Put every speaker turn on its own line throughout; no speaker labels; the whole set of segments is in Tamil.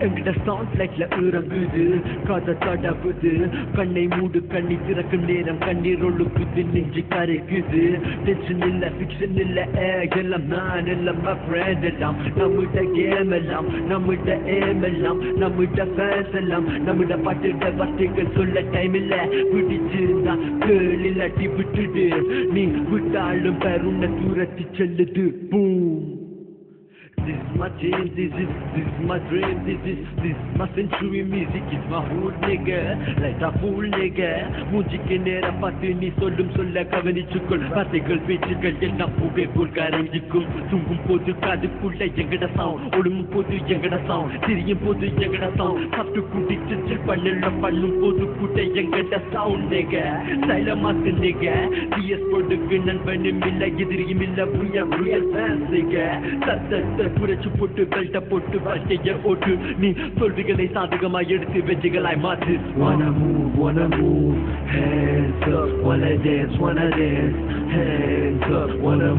எங்கிட்ட சவுண்ட் லைட்ல இறங்குது கதை தடவுது கண்ணை மூடு கண்ணி திறக்கும் நேரம் கண்ணீர் ஒழுக்குது நெஞ்சு கரைக்குது டென்ஷன் இல்ல ஃபிக்ஷன் இல்ல எல்லாம் நான் எல்லாம் ஃப்ரெண்ட் எல்லாம் நம்மகிட்ட கேம் எல்லாம் நம்மகிட்ட ஏம் எல்லாம் நம்மகிட்ட ஃபேன்ஸ் எல்லாம் நம்மகிட்ட பாட்டுட வார்த்தைகள் சொல்ல டைம் இல்ல பிடிச்சிருந்தா கேள் இல்லாட்டி விட்டுடு நீ விட்டாலும் பெருண்ண தூரத்தி செல்லுது boom. This is my dream, this is my dream, this is my century music, it's my hood nigga, like a fool nigga. மூஞ்சிக்கு நேர பார்த்து நீ சொல்லும் சொல்ல கவனிச்சுக்கொள் வார்த்தைகள் பேச்சுக்கள் எல்லாம் புகை போல் கரைஞ்சிக்கும் தூங்கும் போது காதுக்குள்ள எங்கட சவுண்ட் ஒழுங்கும் போது எங்கட சவுண்ட் திரியும் போது எங்கட சவுண்ட் சாப்பிட்டு கூட்டி சில் பண்ணல பண்ணும் போது கூட்ட எங்கட சவுண்ட் nigga சைல மாத்து nigga டிஎஸ் போட்டுக்கு நண்பனும் இல்ல எதிரியும் இல்ல real fans nigga சத்தத்தை புரட்சி போட்டு பெல்ட்ட போட்டு வாழ்க்கைய ஓட்டு நீ தோல்விகளை சாதகமா எடுத்து வெற்றிகளாய் மாற்று.
Wanna move, hands up, wanna dance, hands up, wanna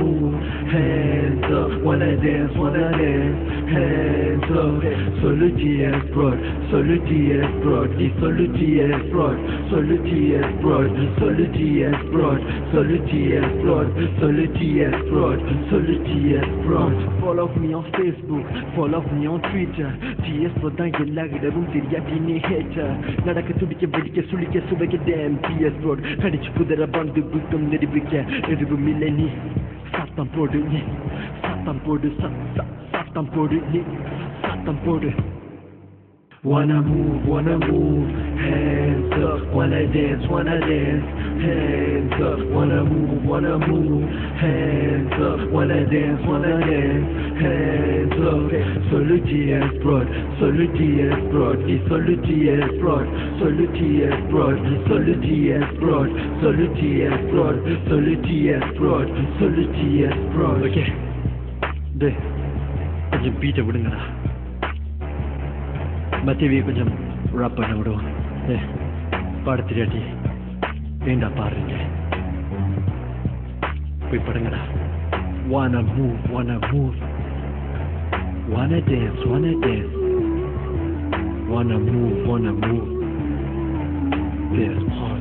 move, hands up, wanna dance, hands up. Solutions brought, solutions brought, solutions brought, solutions brought, solutions brought, solutions brought, solutions brought, solutions brought.
Follow me on Facebook, follow me on Twitter. TS போதான் எல்லா இடமும் தெரியாட்டி நீ hater. நடக்க துடிக்க வெடிக்க சுழிக்க சுவைக்க damn TS Road. கடிச்சு குதிர பந்து குத்தம் நெருப்பிக்க எதுவும் இல்லை நீ சத்தம் போடு நீ சத்தம் போடு சத்தம் போடு நீ சத்தம் போடு.
Wanna move, hands up, wanna dance, hands up, wanna move, hands up, wanna dance, hands up. Solutions brought, solutions brought, solutions brought, solutions brought, solutions brought, solutions brought, solutions brought, solutions brought.
Okay, டே கொஞ்சம் பீட்டை விடுங்கடா மத்தியவே கொஞ்சம் ராப் பண்ண விடுவோம். பாட தெரியாட்டி ஏண்டா பாடுறீங்க போய் படுங்கடா. Wanna move, wanna dance, wanna move, this part.